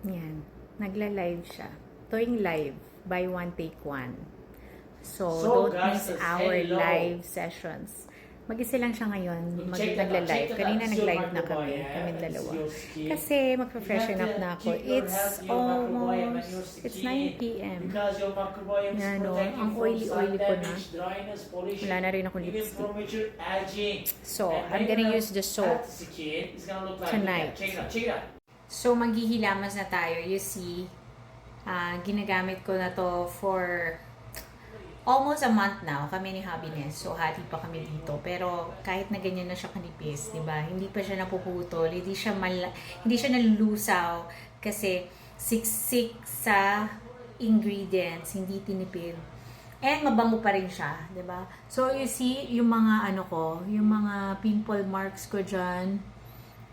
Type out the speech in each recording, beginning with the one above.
Yan. Nagla-live siya. Tuwing live, buy one, take one. So don't guys, miss our hello. live sessions. Mag-isa lang siya ngayon, Check nagla-live. that Kanina out. nag-live na Microbiome, kami dalawa. your skin. Kasi magpa-freshen up na ako. It's almost, it's 9 p.m. Because your microbiome is Yan o, protecting ang from oily-oily sun ko na. damage, dryness, pollution, Wala na rin ako even lipstick. premature aging. So, And I'm when gonna you use the have soap the skin, it's gonna look like tonight. that. Check it out. So, maghihilamas na tayo. You see, ginagamit ko na to for almost a month now, kami ni Happiness. So, hati pa kami dito. Pero, kahit na ganyan na siya kanipis, di ba? Hindi pa siya napuputol, hindi siya nalulusaw kasi siksik sa ingredients, hindi tinipid. And mabango pa rin siya, di ba? So, you see, yung mga yung mga pimple marks ko dyan.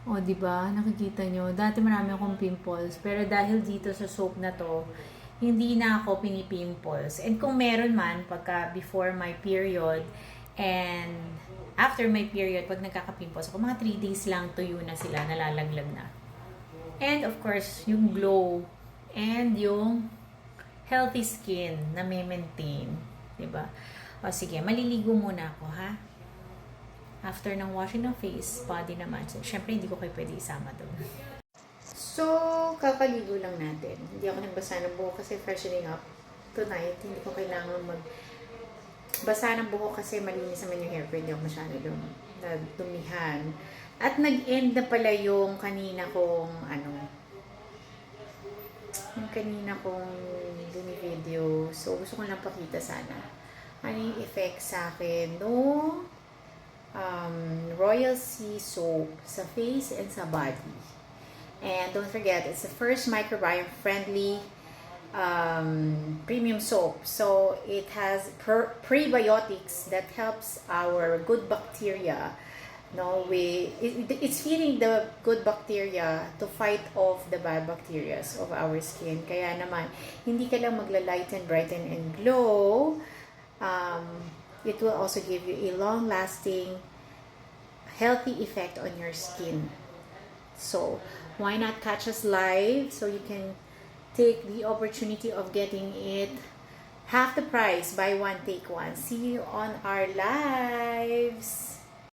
O, di ba? Nakikita nyo. Dati marami akong pimples. Pero dahil dito sa soap na to, hindi na ako pinipimples. And kung meron man, pagka before my period and after my period, pag nagkakapimples ako, mga 3 days lang tuyo na sila, nalalaglag na. And of course, yung glow and yung healthy skin na may maintain. Diba? O sige, maliligo muna ako, ha? After ng washing ng face, body naman. Siyempre, hindi ko kayo pwede isama doon. So, kakaligo lang natin. Hindi ako nagbasa ng buhok kasi freshening up tonight. Hindi ko kailangan basa ng buhok kasi malinis naman yung hair ko. Hindi ako masyado dumihan. At nag-end na pala yung kanina kong video. So, gusto ko lang pakita sana. Ano yung effect sa akin no Royal Sea soap sa face and sa body. And don't forget, it's the first microbiome-friendly premium soap. So it has prebiotics that helps our good bacteria. No, it's feeding the good bacteria to fight off the bad bacteria of our skin. Kaya naman, hindi ka lang magla-lighten, brighten, and glow. It will also give you a long-lasting, healthy effect on your skin. So, why not catch us live so you can take the opportunity of getting it half the price, buy one, take one. See you on our lives.